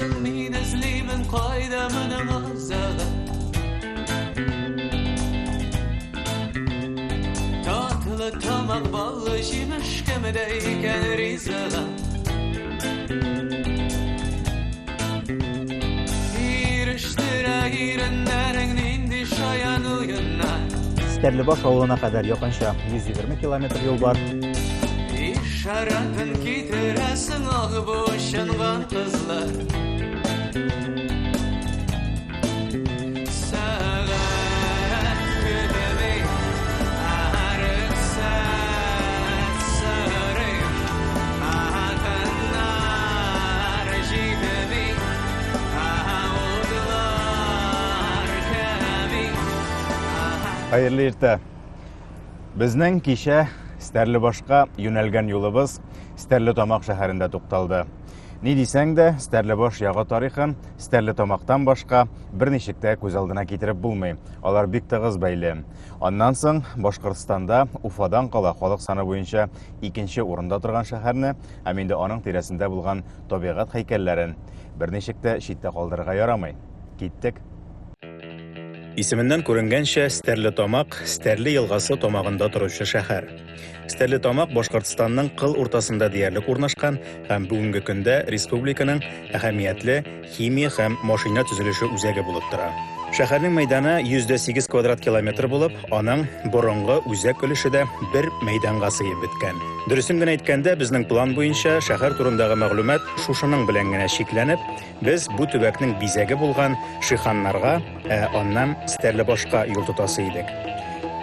Bilmezsin min izlimin qaydamının azağı Tatlı tamak ballı jimiş kemedeyken rizağı Stərlibaş avluna qədər yaxınca 120 kilometr yol var. İşaretin getiresin ağı boşanğan kızlar Hayırlı ertə. Bizning kişə Stərlibaşqa yönəlgən yolumuz Stərlitomaq şəhərində toxtaldı. Ne desəң də, Stərlibaş yağı tarixin Stərlitomaqdan başqa bir nişikdə көз алдына кетіріп булмый. Алар бик тыгыз бәйле. Аннан соң Башкортстанда Уфадан кала халык саны буенча 2нче урында торган шәһәрне, һәм инде аның тирәсендә булган табигать һәйкәлләрен bir нишектә читтә калдырырга ярамый. Киттек. Исеменнән күренгәнчә, Стәрлетамак Стәрли елгасы тамагында торучы шәһәр. Стәрлетамак Башкортстанның кыл уртасында диярлек урнашкан һәм бүгенге көндә республиканың әһәмиятле химия һәм машина төзелеше үзәге булып тора. Шәһәрнең мәйданы 108 квадрат километр булып, аның борынгы үзәк өлеше дә бер мәйданга сыеп беткән. Дөресен генә әйткәндә, безнең план буенча шәһәр турындагы мәгълүмат шушының белән генә шикләнеп, без бу төбәкнең бизәге булган Шиханнарга, аннан Стәрлебашка юл тотасы идек.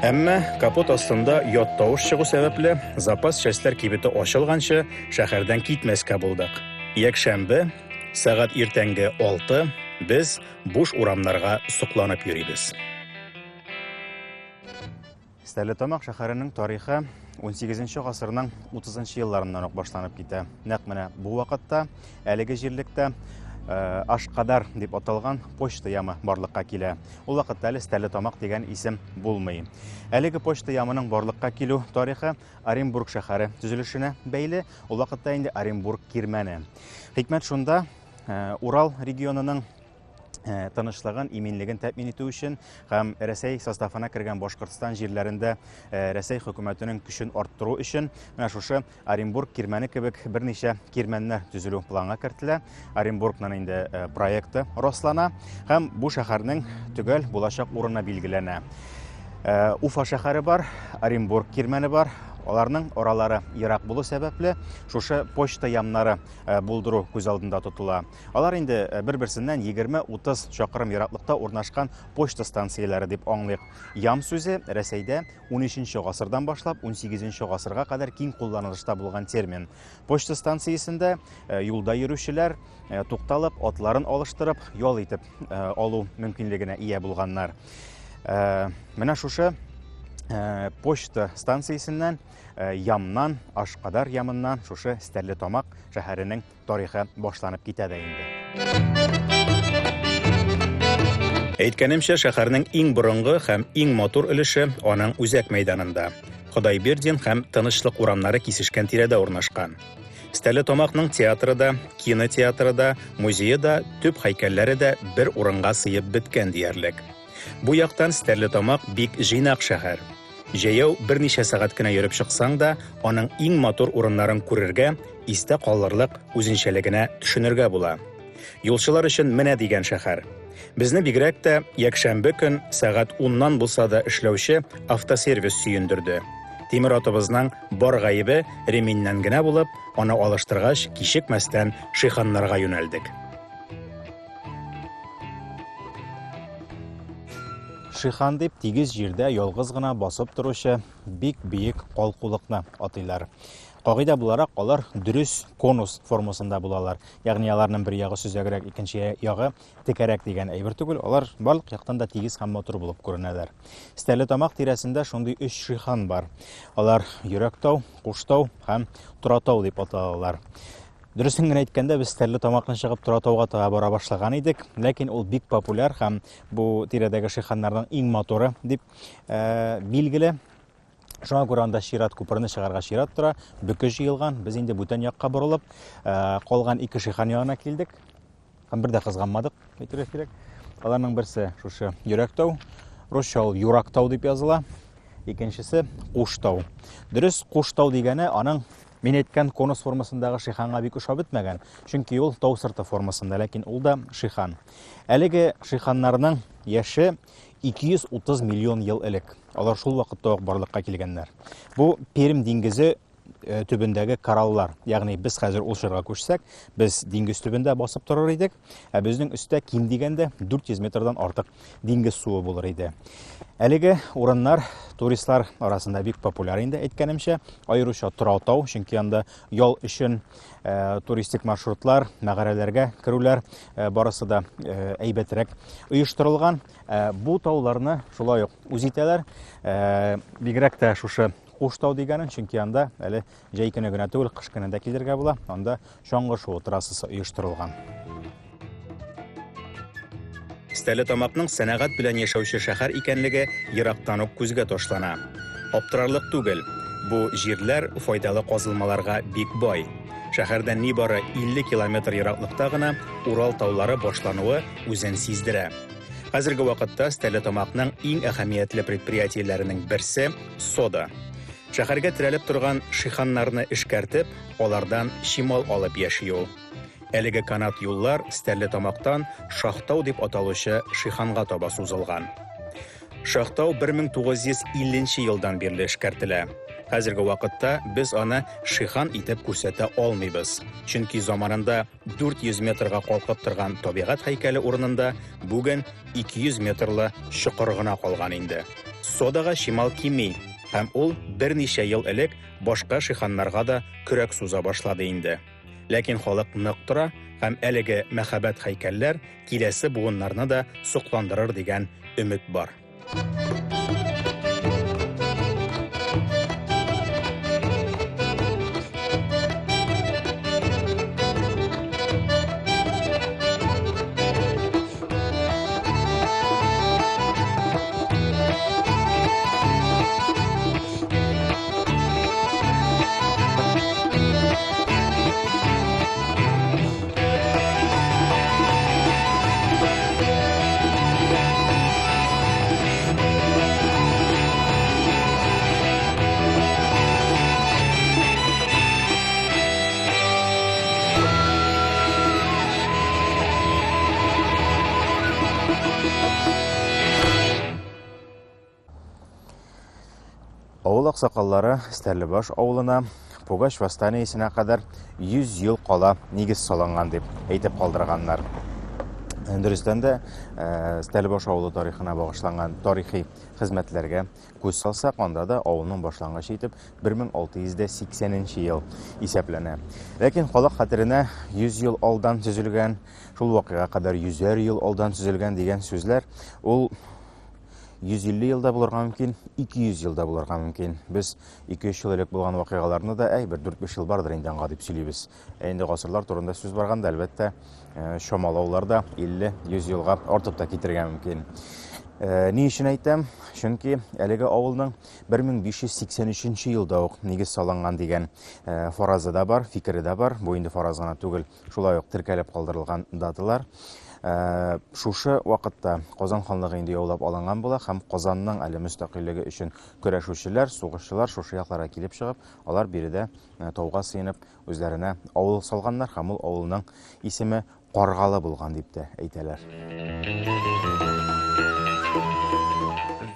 Әмма капот астында ят тавыш чыгу сәбәпле запас частьләр кибете ачылганчы шәһәрдән китмәскә булдык. Якшәмбе, сәгать иртәнге 6 biz буш урамнарга сукланып йөрибез. Стәрлетамак шәһәренең тарихы 18нче гасырның 30нчы елларыннан ук башланып китә. Нәкъ менә бу вакытта әлеге җирлектә Ашкадар дип аталган почта ямы барлыкка килә. Ул вакытта әле Стәрлетамак дигән исем булмый. Әлеге почта ямының барлыкка килү тарихы Оренбург шәһәре төзелешенә бәйле. Ул вакытта инде Оренбург кирмәне. Хикмәт шунда, Урал регионының тынычлыгын, иминлеген тәэмин итү өчен һәм Рәсәй составына кергән Башкортстан җирләрендә Рәсәй хөкүмәтенең көчен арттыру өчен менә шушы Оренбург кирмәне кебек берничә кирмәннәр төзелү планга кертелә. Оренбургның инде проекты раслана һәм бу шәһәрнең төгәл булачак урыны билгеләнә. Уфа шәһәре бар, Оренбург кирмәне бар. Аларның аралары ерак булу сәбәпле шушы почта ямнары булдыру күз алдында тотыла. Алар инде бер-берсеннән 20-30 чакрым ераклыкта урнашкан почта станцияләре дип аңлыйк. Ям сүзе Рәсәйдә 13нче гасырдан башлап 18нче гасырга кадәр киң кулланылышта булган термин. Почта станциясендә юлда йөрүчеләр тукталып, атларын алыштырып, ял итеп алу мөмкинлегенә ия булганнар. Менә шушы почта станциясеннән ямнан, Ашкадар ямыннан шушы Стәрлетамак шәһәренең тарихы башланып китә дә инде. Әйткәнемчә, шәһәрнең иң борынгы һәм иң матур өлеше аның үзәк мәйданында. Ходайбердин һәм Тынычлык урамнары кисешкән тирәдә урнашкан. Стәрлетамакның театры да, кинотеатры да, музее да, төп һәйкәлләре дә бер урынга сыеп беткән диярлек. Бу яктан Стәрлетамак бик җыйнак шәһәр. Җәяү берничә сәгать кенә йөреп чыксаң да, аның иң матур урыннарын күрергә, истә калырлык үзенчәлегенә төшенергә була. Юлчылар өчен менә дигән шәһәр. Безне бигрәк тә якшәмбе көн сәгать 10ннан булса да эшләүче автосервис сөендерде. Тимер атыбызның бар гаебе реминнән генә булып, аны алыштыргач кичекмәстән Шиханнарга юнәлдек. Шихан дип тигез җирдә ялгыз гына басып торучы бик биек калкулыкны атыйлар. Кагыйдә буларак алар дөрес конус формасында булалар. Ягъни аларның бер ягы сүзәгрәк, икенче ягы текәрәк дигән әйбер түгел. Алар барлык яктан да тигез һәм матур булып күренәләр. Стәрлетамак тирәсендә шундый 3 шихан бар. Алар Йөрәктау, Куштау һәм Туратау дип аталалар. Дөресен генә әйткәндә, без Стәрлетамактан чыгып Туратауга таба бара башлаган идек, ләкин ул бик популяр һәм бу тирәдәге шиханнарның иң моторы дип билгеле. Шуңа күрә анда Шират күперне чыгарга Шират тора, бүке җыелган. Без инде бүтән якка борылып, калган 2 шихан янына килдек. һәм бер дә кызганмадык, әйтергә кирәк. Аларның берсе шушы Йөрәктау, русча ул Юрактау дип языла. Икенчесе Куштау. Дөрес, Куштау дигәне аның мин әйткән конус формасындагы шиханга бик ошап бетмәгән. Чөнки ул тау сырты формасында, ләкин ул да шихан. Әлеге шиханнарның яше 230 миллион ел элек. Алар шул вакытта ук барлыкка килгәннәр. Бу Пермь диңгезе төбендәге кораллар. Ягъни без хәзер ул чорга күчсәк, без диңгез төбендә басып торыр идек, ә безнең өстә ким дигәндә 400 метрдан артык диңгез суы булыр иде. Әлеге урыннар туристлар арасында бик популяр инде, әйткәнемчә, аеруча Торалтау, чөнки анда ял өчен туристик маршрутлар, мәгарәләргә керүләр барысы да әйбәтрәк оештырылган. Бу тауларны шулай ук үз итәләр. Бигрәк тә шушы Куштау дигәнен, чөнки анда әле җәй көне генә түгел, кыш көне дә килергә була. Анда чаңгы шоу трассасы оештырылган. Стәрлетамакның сәнәгать белән яшәүче шәһәр икәнлеге ерактан ук күзгә ташлана. Аптырарлык түгел, бу җирләр файдалы казылмаларга бик бай. Шәһәрдән нибары 50 километр ераклыкта гына Урал таулары башлануы үзен сиздерә. Хәзерге вакытта Стәрлетамакның иң әһәмиятле предприятиеләренең берсе сода. Шәһәргә терәлеп торган шиханнарны эшкәртеп, алардан чимал алып яши ул. Әлеге канат юллар Стәрлетамактан Шахтау дип аталучы шиханга таба сузылган. Шахтау 1950 елдан бирле эшкәртелә. Хәзерге вакытта без аны шихан итеп күрсәтә алмыйбыз. Чөнки заманында 400 метрга калкып торган табигать һәйкәле урынында бүген 200 метрлы чокыр гына калган инде. Содага чимал кими, һәм ул берничә ел элек башка шиханнарга да көрәк суза башлады инде. Ләкин халык нык тора һәм әлеге мәхәббәт һәйкәлләр киләсе буыннарны да сокландырыр дигән өмет бар. Авыл аксакаллары Стәрлебаш авылына Пугач восстаниесенә кадәр 100 ел кала нигез салынган дип әйтеп калдырганнар. Дөрестән дә Стәрлебаш авылы тарихына багышланган тарихи хезмәтләргә күз салсак, анда да авылның башлангычы итеп 1680 ел исәпләнә. Ләкин халык хәтеренә 100 ел алдан төзелгән, шул вакыйга кадәр 100 ел алдан төзелгән дигән сүзләр, ул 150 елда булырга мөмкин, 200 елда булырга мөмкин. Без 2-3 ел элек булган вакыйгаларны да, бер 4-5 ел бардыр инде аңа дип сөйлибез. Инде гасырлар турында сүз барганда, әлбәттә, шомалаулар да 50-100 елга артып та китергә мөмкин. Ни өчен әйтәм? Чөнки әлеге авылның 1583 елда ук нигез салынган дигән фаразы да бар, фикере дә бар. Бу инде фараз гына түгел, шулай ук теркәлеп калдырылган даталар. Шушы вакытта Казан ханлыгы инде яулап алынган була һәм Казанның әле мөстәкыйлеге өчен көрәшүчеләр, сугышчылар шушы якларга килеп чыгып, алар биредә тауга сыенып үзләренә авыл салганнар һәм ул авылның исеме Каргалы булган дип тә әйтәләр.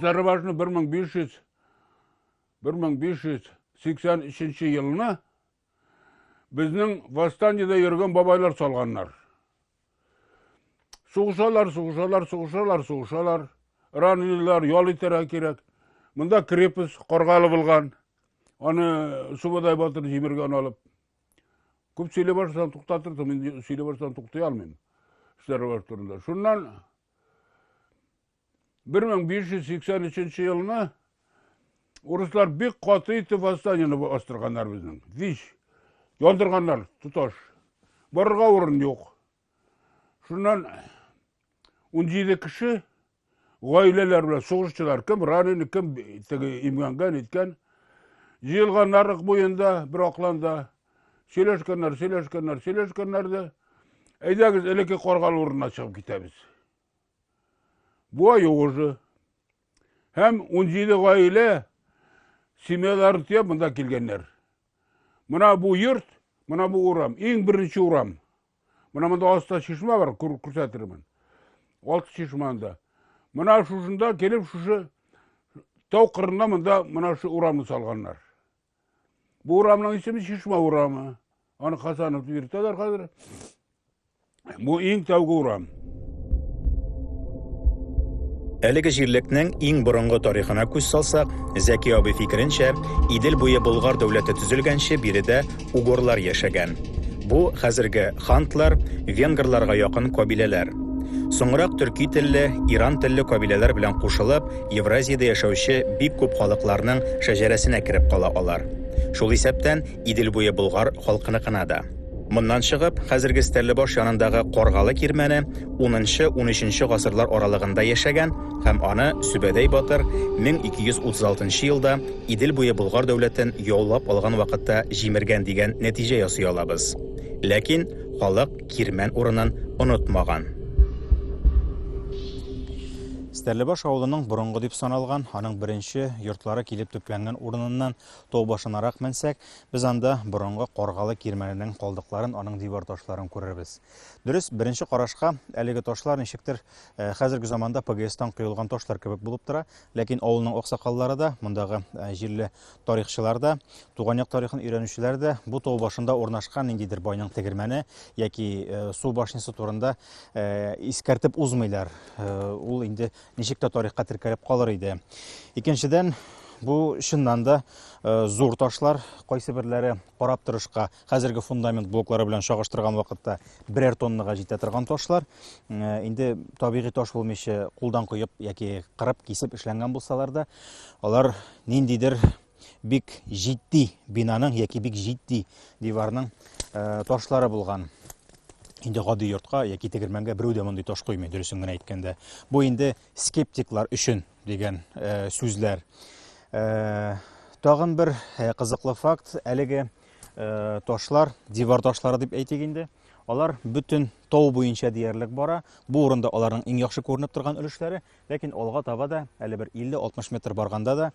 Стәрлебашны 1583 елны безнең восстаниедә йөргән бабайлар салганнар. Сугышалар, ранилар, ял итәргә кирәк. Монда крепость Каргалы булган. Аны Субадай батыр җимергән алып. Күп сөйләп барсам туктатырсам, мин сөйләп барсам туктай алмыйм. Стәрлебаш турында. Шуннан 1583 елны урыслар бик каты итеп восстаниене бастырганнар безнең. Вич, яндырганнар туташ. Барырга урын юк. Шуннан 17 кеше гаиләләр белән сугышчылар, кем раненый, кем имгәнгән иткән, җыелган нарык буенда, бер акланда сөйләшкәннәр да Әйдәгіз элекке қорғалы орнына шығып кетеміз. Bu ay oğuzu. Hem 17 aile семьялары тия мында келгендер. Мына bu yurt, мына bu урам, ең бірінші урам. Мына мында аста шешма бар, көрсәтірмін. 6 шешманда. Мына шушында келіп шушы тау қырында мына шу урамны салғандар. Bu uramның ismi шешма урамы. Аны Хасанов үйретеді қазір. Bu ең тауғы урам. Әлеге җирлекнең иң борынгы тарихына күз салсак, Зәки абый фикеренчә, Идел буе Болгар дәүләте төзелгәнче биредә угорлар яшәгән. Бу хәзерге хантлар, венгрларга якын кабиләләр. Соңрак төрки телле, Иран телле кабиләләр белән кушылып, Евразиядә яшәүче бик күп халыкларның шәҗәрәсенә кирип кала алар. Шул исәптән Идел буе Болгар халкыныкына да. Моннан чыгып, хәзерге Стәрлебаш янындагы Каргалы кирмәне 10-13 гасырлар аралыгында яшәгән һәм аны Сүбәдәй батыр 1236 елда Идел буе Болгар дәүләтен яулап алган вакытта җимергән дигән нәтиҗә ясый алабыз. Ләкин халык кирмән урынын онытмаган. Стәрлебаш авылының борынгы дип саналган, аның беренче йортлары килеп төпләнгән урыныннан тау башынарак менсәк, без анда борынгы Каргалы кирмәненең калдыкларын, аның дивар ташларын күрербез. Дөрес, беренче карашка әлеге ташлар ничектер хәзерге заманда ПГС-тан кыйлган ташлар кебек булып тора, ләкин авылның аксакаллары да, мондагы җирле тарихчылар да, туган як тарихын өйрәнүчеләр дә бу тау башында урнашкан ниндидер байның тегермәне яки су башнясы турында искәртеп узмыйлар. Ул инде ничек тә тарихка теркәлеп калыр иде. Икенчедән, бу чыннан да зур ташлар, кайсы берләре карап торышка, хәзерге фундамент блоклары белән чагыштырган вакытта 1 тоннага җитә торган ташлар. Инде табигый таш булмыйча кулдан куеп яки кырып кисеп эшләнгән булсалар да, алар ниндидер бик җитди бинаның яки бик җитди диварның ташлары булган. Инде гади йортка яки тегермәнгә берәү дә мондый таш куймый, дөресен генә әйткәндә. Бу инде скептиклар өчен дигән сүзләр. Тагын бер кызыклы факт, әлеге ташлар, дивар ташлары дип әйтик инде. Алар бүтән тау буенча диярлек бара. Бу урында аларның иң яхшы күренеп торган өлешләре, ләкин алга таба да әле бер 50-60 метр барганда да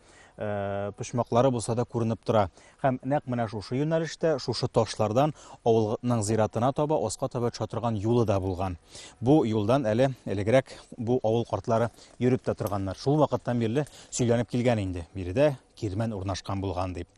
пычмаклары булса да күренеп тора. Һәм нәкъ менә шушы юнәлештә, шушы ташлардан авылның зиратына таба, аска таба төшә торган юлы да булган. Бу юлдан әле элегрәк бу авыл картлары йөреп тә торганнар. Шул вакыттан бирле сөйләнеп килгән инде. Биредә кирмән урнашкан булган дип.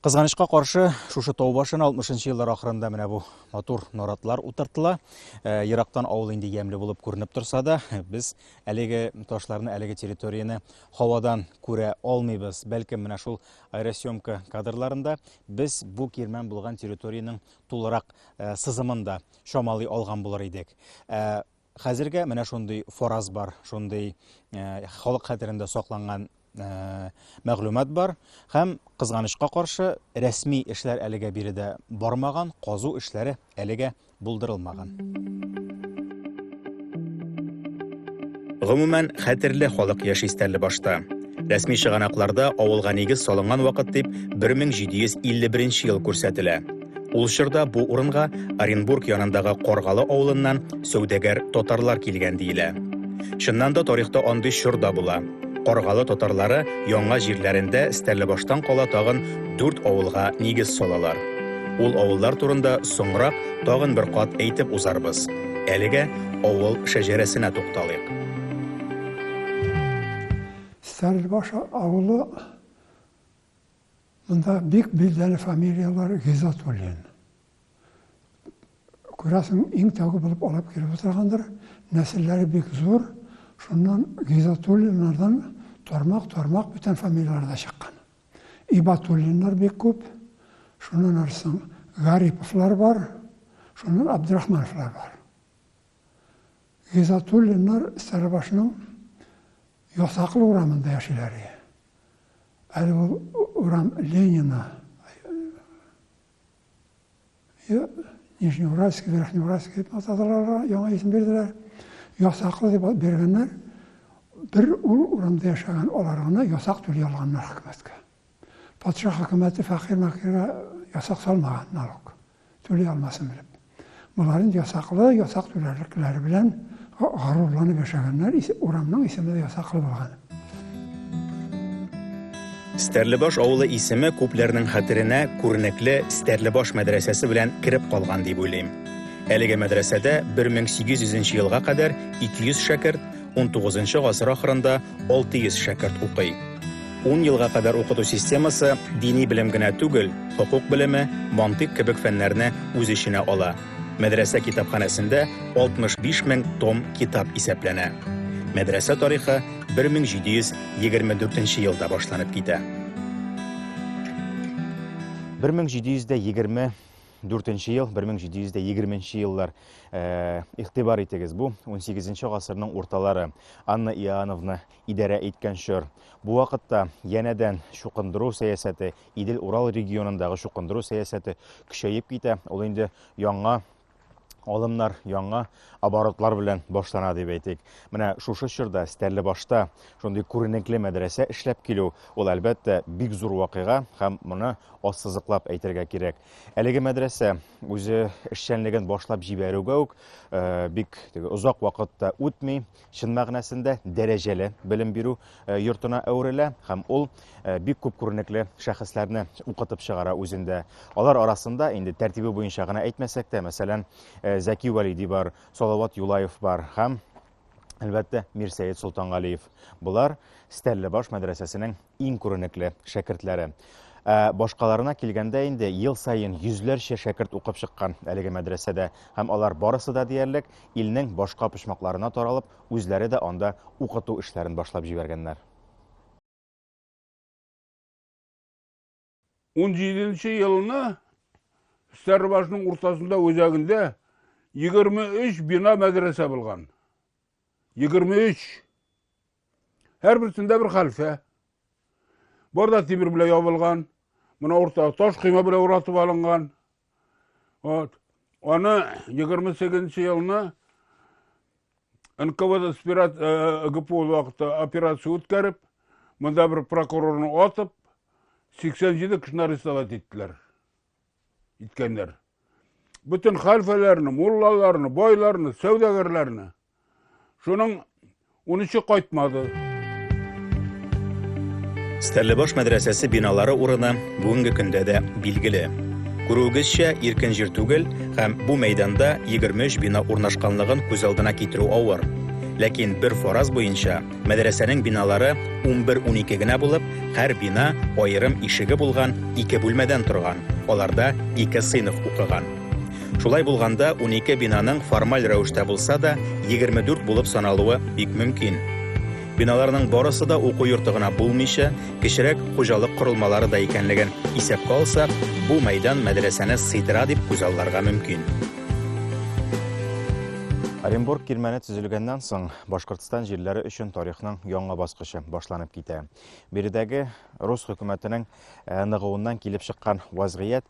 Кызганычка каршы, шушы тау башына 60-нчы еллар ахырында менә бу матур наратлар утыртыла. Ерактан авыл инде ямьле булып күренеп торса да, без әлеге ташларны, әлеге территорияны һавадан күрә алмыйбыз. Бәлкем менә шул аэросъемка кадрларында без бу кирмән булган территорияның тулырак сызымында шамалый алган булыр идек. Хәзергә менә шундый фораз бар, шундый халык хәтерендә сакланган мәгълүмат бар һәм кызганычка каршы рәсми эшләр әлегә биредә бармаган, казу эшләре әлегә булдырылмаган. Гомумән, хәтерле халык яши Стәрлебашта. Рәсми чыганакларда авылга нигез салынган вакыт дип 1751 ел күрсәтелә. Ул чорда бу урынга Оренбург янындагы Каргалы авылыннан сәүдәгәр татарлар килгән диелә. Чыннан да тарихта андый чорда була. Каргалы татарлары яңа җирләрендә Стәрлебаштан кала тагын 4 авылга нигез салалар. Ул авыллар турында соңрак тагын бер кат әйтеп узарбыз. Әлегә авыл шәҗәрәсенә тукталыйк. Стәрлебаш авылы монда бик билдәле фамилиялар Гизатуллин. Күрәсең, иң тәүге булып алып килеп утыргандыр. Нәселләре бик зур. Шуннан Гизатуллиннардан тармак бүтән фамилияларда чыккан. Ибатуллиннар бик күп. Шуннан арсың Гариповлар бар. Шуннан Абдрахмановлар бар. Гизатуллиннар Стәрлебашның Ясаклы урамында яшиләр. Әле ул урам Ленина, Нижнеуральский, Верхнеуральский дип атадылар, яңа исем бирделәр. Ясаклы дип бергәннәр. Бер урамда яшәгән алар гына ясак түли алганнар хөкүмәткә. Патша хөкүмәте фәкыйрь мәкргә ясак салмаган налог. Түли алмасын дип. Bunların yasaklı, yasak türerlikleri bilen garurlanıp yaşayanlar uramның isimi de yasaklı bulgan. Стәрлебаш авылы исеме күпләрнең хәтеренә күренекле Стәрлебаш мәдрәсәсе белән кирип калган дип уйлыйм. Әлеге мәдрәсәдә 1800 елга кадәр 200 шәкерт, 19 гасыр ахырында 600 шәкерт укый. 10 елга кадәр укыту системасы дини белем генә түгел, хукук белеме, мантык кебек фәннәрне үз иченә ала. Мәдрәсә китапханәсендә 65 000 том китап исәпләнә. Мәдрәсә тарихы 1724 елда башланып китә. 1724 ел, 1720 еллар игътибар итегез. Бу 18 гасырның урталары. Анна Иоанновна идарә иткән чор. Бу вакытта янәдән шукындыру сәясәте, Идел-Урал регионындагы шукындыру сәясәте көчәеп китә. Ул инде яңа алымнар, яңа оборотлар белән башлана дип әйтик. Менә шушы чорда Стәрлебашта шундый күренекле мәдрәсә эшләп килү, ул әлбәттә бик зур вакыйга һәм моны ассызыклап әйтергә кирәк. Әлеге мәдрәсә үзе эшчәнлеген башлап җибәрүгә үк бик озак вакытта үтми, чын мәгънәсендә дәрәҗәле белем бирү йортына әверелә һәм ул бик күп күренекле шәхесләрне укытып чыгара үзендә. Алар арасында инде тәртибе буенча гына әйтмәсәк тә, мәсәлән, Зәки Валиди бар, Салават Юлаев бар һәм әлбәттә Мирсәет Солтангалиев. Булар Стәрлебаш мәдрәсәсенең иң күренекле шәкертләре. Башкаларына килгәндә инде ел сайын йөзләрчә шәкерт укып чыккан әлеге мәдрәсәдә һәм алар барысы да диярлек илнең башка почмакларына таралып, үзләре дә анда укыту эшләрен башлап җибәргәннәр. 17 елына Стәрлебашның уртасында өзәгендә 23 бина мәдрәсә булган. 23. Һәр берсендә бер хәлфә. Барда тимер белән ябылган, моны урта таш кыйма белән уратып алынган. Аны 28 елны НКВД ГПУ вакытта операция үткәреп, монда бер прокурорны атып, 87 кешене арестовать иткәннәр. Bütün хәлфәләрне, муллаларны, байларны, сәүдәгәрләрне. Шуның 13 кайтмады. Стәрлебаш мәдрәсәсе биналары урыны бүгенге көндә дә билгеле. Күрүегезчә, иркен җир түгел һәм бу мәйданда 23 бина урнашканлыгын күз алдына китерү авыр. Ләкин бер фараз буенча мәдрәсәнең биналары 11-12 генә булып, һәр бина аерым ишеге булган 2 бүлмәдән торган. Аларда 2 сыйныф укыган. Шулай булганда 12 бинаның формаль рәвештә булса да 24 булып саналуы бик мөмкин. Биналарның барысы да уку йорты гына булмыйча, кечерәк хуҗалык корылмалары да икәнлеген исәпкә алсак, бу мәйдан мәдрәсәне сыйдыра дип күз алларга мөмкин. Оренбург кирмәне төзелгәннән соң Башкортстан җирләре өчен тарихның яңа баскычы башланып китә. Биредәге рус хөкүмәтенең ныгуыннан килеп чыккан вазгыять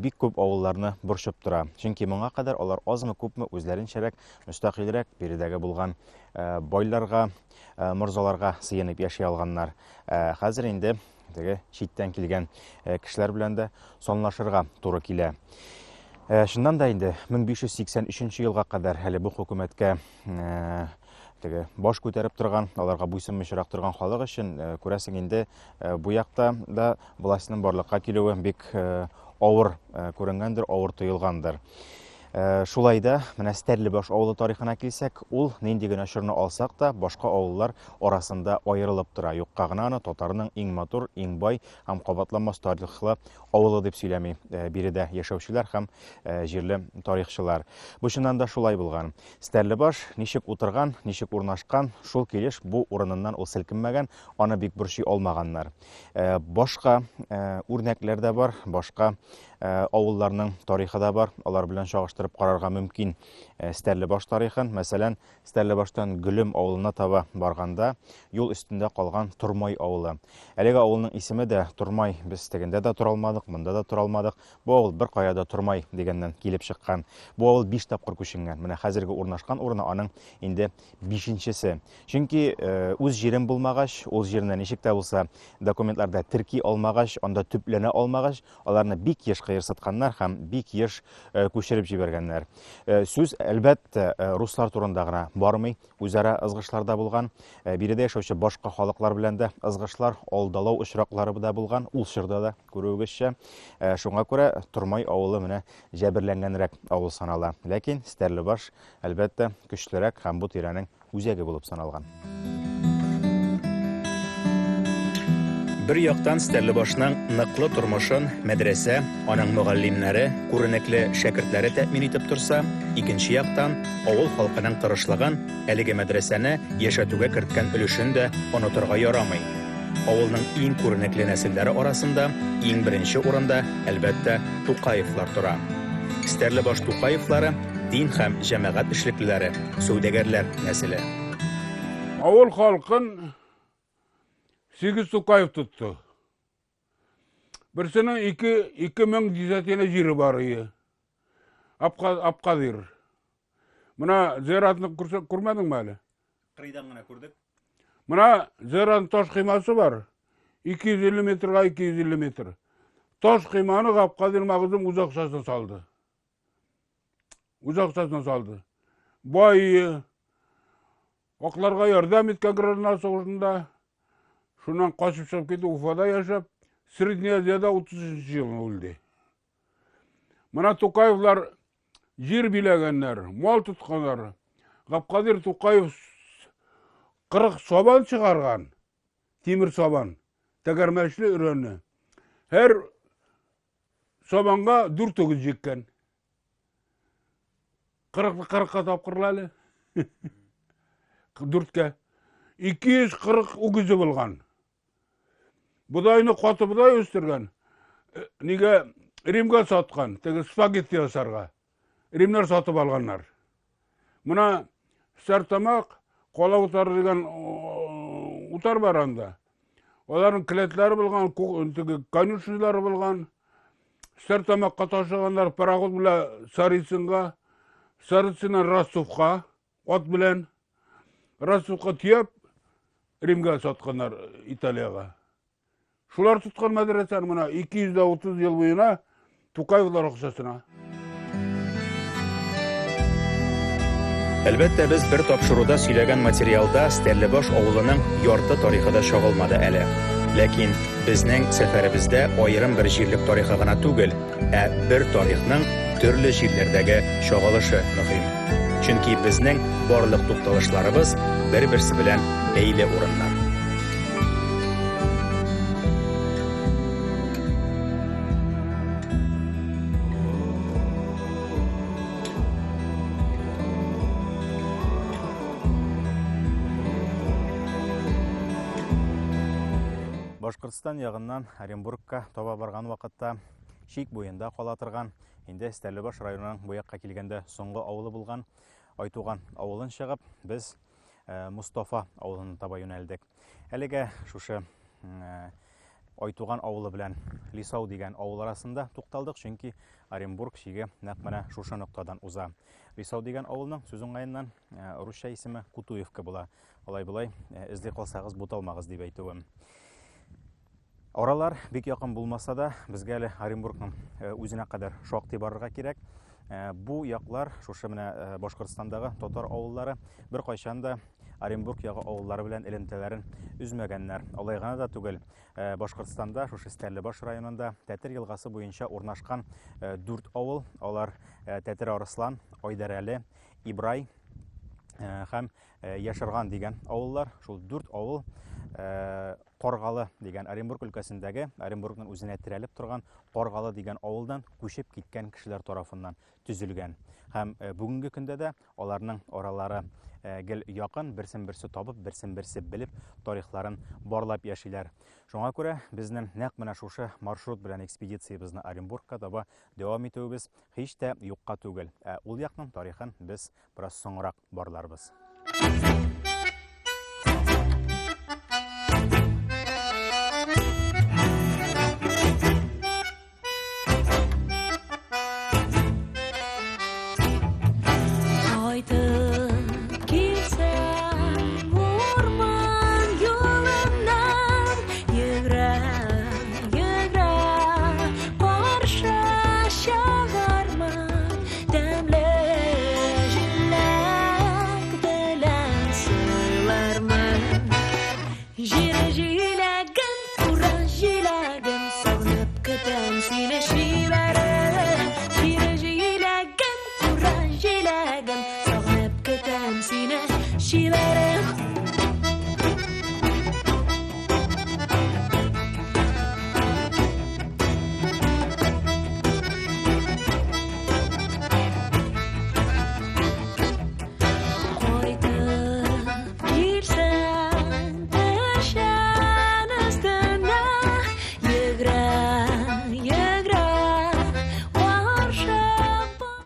бик күп авылларны борчып тора. Чөнки моңа кадәр алар азмы күпме үзләренчәрәк, мөстәкыйлрәк биредәге булган байларга, морзаларга сыенып яши алганнар. Хәзер инде читтән килгән кешеләр белән дә санлашырга туры килә. Шуннан да инде 1583 елга кадәр әле бу хөкүмәткә баш күтәреп торган, аларга буйсынмыйчарак торган халык өчен күрәсең инде бу якта да властьның барлыкка килүе бик авыр күренгәндер, авыр тоелгандыр. Шулай да, менә Стәрлебаш авылы тарихына килсәк, ул нинди генә чорны алсак та, башка авыллар арасында аерылып тора. Юкка гына аны татарның иң матур, иң бай һәм кабатланмас тарихлы авылы дип сөйләми биредә яшәүчеләр һәм җирле тарихчылар. Бу чыннан да шулай булган. Стәрлебаш ничек утырган, ничек урнашкан, шул килеш бу урыныннан ул селкенмәгән, аны бик борчый алмаганнар. Башка үрнәкләр дә бар, башка авылларның тарихы да бар. Алар белән чагыштырып карарга мөмкин Стәрлебаш тарихын. Мәсәлән, Стәрлебаштан Гөлем авылына таба барганда юл өстендә калган Турмай авылы. Әлеге авылның исеме дә Турмай. Без тегендә дә тора алмадык, монда да тора алмадык. Бу авыл бер каяда Турмай дигәннән килеп чыккан. Бу авыл 5 тапкыр күченгән. Менә хәзерге урнашкан урыны аның инде 5-нчесе. Чөнки үз җирен булмагач, ул җирне ничек тә булса документларда терки алмагач, анда төпләнә алмагач, аларны бик еш кыйырсытканнар һәм бик еш күчереп җибәргәннәр. Сүз әлбәттә руслар турында гына бармый, үзара ызгышларда булган, биредә яшәүче башка халыклар белән дә ызгышлар, алдалау очраклары да булган, ул чорда да күрүегезчә. Шуңа күрә Тормай авылы менә җәберләнгәнрәк авыл санала. Ләкин Стәрлебаш әлбәттә көчлерәк һәм бу тирәнең үзәге булып саналган. Бер яктан Стәрлебашның ныклы тормышын мәдрәсә, аның мөгаллимнәре, күренекле шәкертләре тәэмин итеп торса, икенче яктан авыл халкының тырышлыгын, әлеге мәдрәсәне яшәтүгә керткән өлешен дә онытырга ярамый. Авылның иң күренекле нәселләре арасында иң беренче урында әлбәттә Тукаевлар тора. Стәрлебаш Тукаевлары дин һәм җәмәгать эшлеклеләре, сәүдәгәрләр нәселе. Авыл халкын 8 Тукаев tuttu. Берсенең 2000 дизәтенә җире бар иде. Апкадир. Менә зиратны күрмәдеңме әле? Кырыйдан гына күрдек. Менә зиратның таш кыймасы бар. 250 метрга 250 метр. Таш кыйманы Апкадир магызым үзакчасына салды. Үзакчасына салды. Бай акларга ярдәм иткән граждан сугышында шуннан качып чыгып китеп Уфада яшәп, Средняя Азияда 30 елны үлде. Менә Тукаевлар җир биләгәннәр, мал тотканнар. Апкадир Тукаев 40 сабан чыгарган. Тимер сабан, тәгәрмәчле өрәнне. Һәр сабанга 4 төгез җиккән. 40-40 тапкырлы әле. 4-кә. 240 үгезе булган. Будайны каты будай үстергән. Нигә Римгә саткан, теге спагетти ясарга. Римнәр сатып алганнар. Менә Сартамак, Кала утары дигән утар бар анда. Аларның келәтләре булган, теге конюшнялары булган. Сартамакка ташыганнар пароход белән Сарыцинга, Сарыциннан Ростовка, ат белән Ростовка тияп Римгә сатканнар Италияга. Шулар туткан мәдрәсәне менә 230 ел буена Тукаевлар акчасына. Әлбәттә, без бер тапшыруда сөйләгән материалда Стәрлебаш авылының ярты тарихы да чагылмады әле. Ләкин безнең сәфәребездә аерым бер җирлек тарихы гына түгел, бер тарихның төрле җирләрдәге чагылышы мөһим. Чөнки безнең барлык тукталышларыбыз бер-берсе белән бәйле урыннар. Башкортстан ягыннан Оренбургка таба барган вакытта шик буенда кала торган, инде Стәрлебаш районының бу якка килгәндә соңгы авылы булган Айтуган авылын чыгып, без Мустафа авылын таба юнәлдек. Әлегә шушы Айтуган авылы белән Лисау дигән авыл арасында тукталдык, чөнки Оренбург шиге нәкъ менә шушы ноктадан уза. Лисау дигән авылның сүз уңаеннан русча исеме Кутуевка була. Алай-булай эзли калсагыз буталмагыз дип әйтүем. Аралар бик якын булмаса да, безгә әле Оренбургның үзенә кадәр шактый барырга кирәк. Бу яклар, шушы менә Башкортстандагы татар авыллары бер кайчан да Оренбург ягы авыллары белән элемтәләрен үзмәгәннәр. Алай гына да түгел. Башкортстанда, шушы Стәрлебаш районында Тәтер елгасы буенча урнашкан 4 авыл, алар Тәтер Арыслан, Айдарәле, Ибрай һәм Яшырган дигән авыллар. Шул 4 авыл Каргалы дигән Оренбург өлкәсендәге, Оренбургның үзенә терәлеп торган Каргалы дигән авылдан күчеп киткән кешеләр тарафыннан төзелгән. Һәм бүгенге көндә дә аларның аралары гел якын, берсен-берсе табып, берсен-берсе белеп, тарихларын барлап яшиләр. Шуңа күрә безнең нәкъ менә шушы маршрут белән экспедициябызны Оренбургка таба дәвам итүебез һич тә юкка түгел. Ул якның тарихын без бераз соңрак барларбыз.